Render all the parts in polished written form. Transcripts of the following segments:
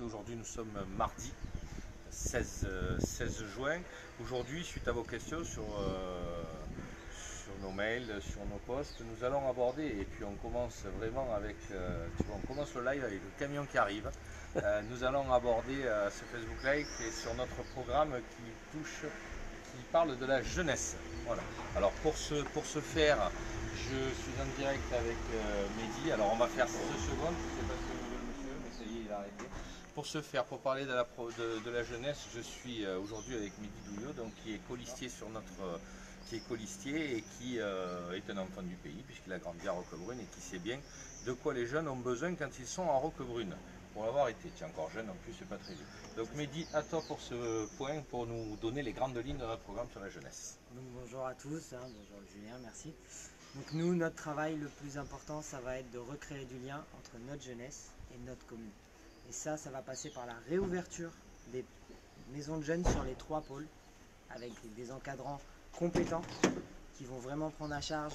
aujourd'hui nous sommes mardi 16 juin. Aujourd'hui, suite à vos questions sur nos mails, sur nos posts, nous allons aborder, et puis on commence vraiment avec, on commence le live avec le camion qui arrive. Nous allons aborder ce Facebook Live qui est sur notre programme qui parle de la jeunesse. Voilà. Alors pour ce faire, je suis en direct avec Mehdi. Alors on va faire 2 secondes, je ne sais pas ce que veut le monsieur, mais ça y est, il a arrêté. Pour ce faire, pour parler de la jeunesse, je suis aujourd'hui avec Mehdi Douillot, donc qui est colistier et qui est un enfant du pays, puisqu'il a grandi à Roquebrune et qui sait bien de quoi les jeunes ont besoin quand ils sont à Roquebrune. Pour l'avoir été, tu es encore jeune en plus, c'est pas très vieux. Donc Mehdi, à toi pour ce point, pour nous donner les grandes lignes de notre programme sur la jeunesse. Donc, bonjour à tous, bonjour Julien, merci. Donc nous, notre travail le plus important, ça va être de recréer du lien entre notre jeunesse et notre commune. Et ça va passer par la réouverture des maisons de jeunes sur les 3 pôles, avec des encadrants compétents qui vont vraiment prendre à charge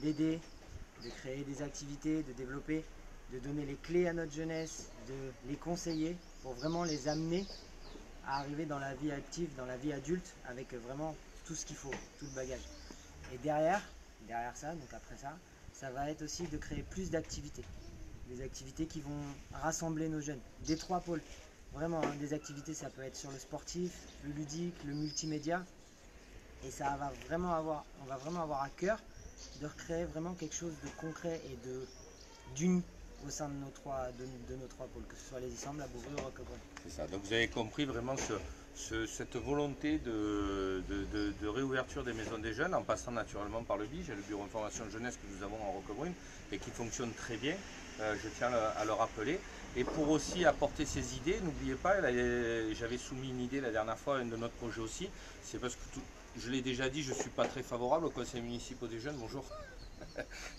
d'aider, de créer des activités, de développer, de donner les clés à notre jeunesse, de les conseiller pour vraiment les amener à arriver dans la vie active, dans la vie adulte, avec vraiment tout ce qu'il faut, tout le bagage. Et derrière ça, donc après ça va être aussi de créer plus d'activités. Des activités qui vont rassembler nos jeunes, des 3 pôles. Vraiment, des activités, ça peut être sur le sportif, le ludique, le multimédia. Et on va vraiment avoir à cœur de recréer vraiment quelque chose de concret et d'uni au sein de nos 3 pôles, que ce soit les Issembles, la Bourrue ou Roquebrune. C'est ça, donc vous avez compris vraiment cette volonté de réouverture des maisons des jeunes en passant naturellement par le BIJ, le bureau d'information jeunesse que nous avons en Roquebrune et qui fonctionne très bien, je tiens à le rappeler. Et pour aussi apporter ces idées, n'oubliez pas, j'avais soumis une idée la dernière fois, un de notre projet aussi, c'est parce que je l'ai déjà dit, je ne suis pas très favorable au conseil municipal des jeunes, bonjour.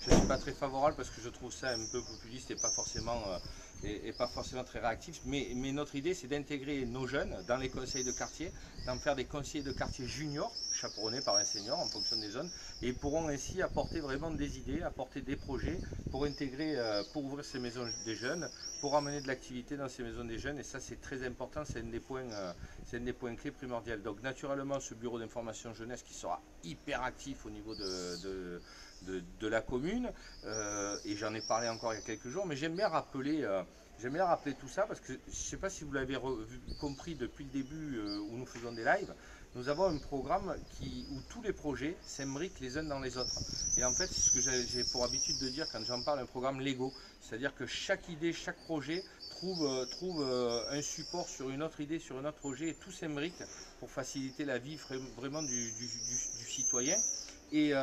Je ne suis pas très favorable parce que je trouve ça un peu populiste et pas forcément très réactif. Mais notre idée, c'est d'intégrer nos jeunes dans les conseils de quartier, d'en faire des conseillers de quartier juniors, chaperonnés par un senior en fonction des zones, et ils pourront ainsi apporter vraiment des idées, apporter des projets pour intégrer, pour ouvrir ces maisons des jeunes, pour amener de l'activité dans ces maisons des jeunes. Et ça, c'est très important, c'est un des points clés primordiaux. Donc naturellement, ce bureau d'information jeunesse qui sera hyper actif au niveau de la commune, et j'en ai parlé encore il y a quelques jours, mais j'aime bien rappeler tout ça parce que je ne sais pas si vous l'avez compris depuis le début où nous faisons des lives, nous avons un programme où tous les projets s'imbriquent les uns dans les autres. Et en fait, c'est ce que j'ai pour habitude de dire quand j'en parle, un programme Lego, c'est-à-dire que chaque idée, chaque projet trouve un support sur une autre idée, sur un autre projet, et tout s'imbrique pour faciliter la vie vraiment du citoyen. Et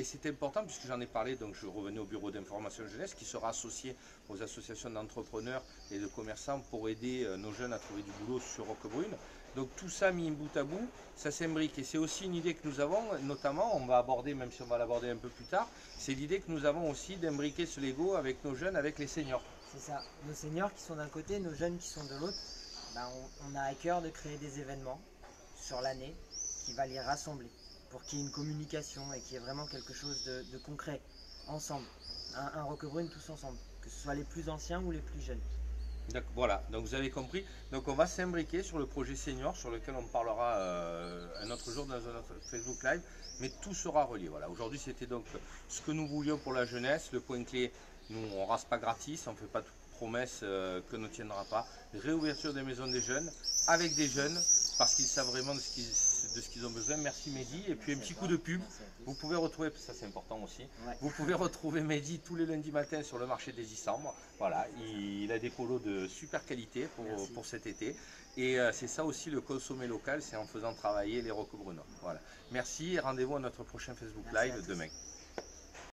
c'est important puisque j'en ai parlé, donc je revenais au bureau d'information jeunesse qui sera associé aux associations d'entrepreneurs et de commerçants pour aider nos jeunes à trouver du boulot sur Roquebrune. Donc tout ça mis bout à bout, ça s'imbrique. Et c'est aussi une idée que nous avons, notamment, on va aborder, même si on va l'aborder un peu plus tard, c'est l'idée que nous avons aussi d'imbriquer ce Lego avec nos jeunes, avec les seniors. C'est ça, nos seniors qui sont d'un côté, nos jeunes qui sont de l'autre, on a à cœur de créer des événements sur l'année qui va les rassembler, pour qu'il y ait une communication et qu'il y ait vraiment quelque chose de concret, ensemble, un Roquebrune tous ensemble, que ce soit les plus anciens ou les plus jeunes. Donc, voilà, donc vous avez compris. Donc on va s'imbriquer sur le projet senior sur lequel on parlera un autre jour dans un autre Facebook Live, mais tout sera relié. Voilà, aujourd'hui c'était donc ce que nous voulions pour la jeunesse, le point clé, nous on rase pas gratis, on ne fait pas de promesses que ne tiendra pas. Réouverture des maisons des jeunes, avec des jeunes, parce qu'ils savent vraiment de ce qu'ils ont besoin. Merci Mehdi. Et puis un petit coup de pub. Vous pouvez retrouver, ça c'est important aussi, vous pouvez retrouver Mehdi tous les lundis matins sur le marché des Issembles. Voilà, il a des polos de super qualité pour cet été. Et c'est ça aussi le consommer local, c'est en faisant travailler les Roquebrunois. Voilà. Merci et rendez-vous à notre prochain Facebook Live demain.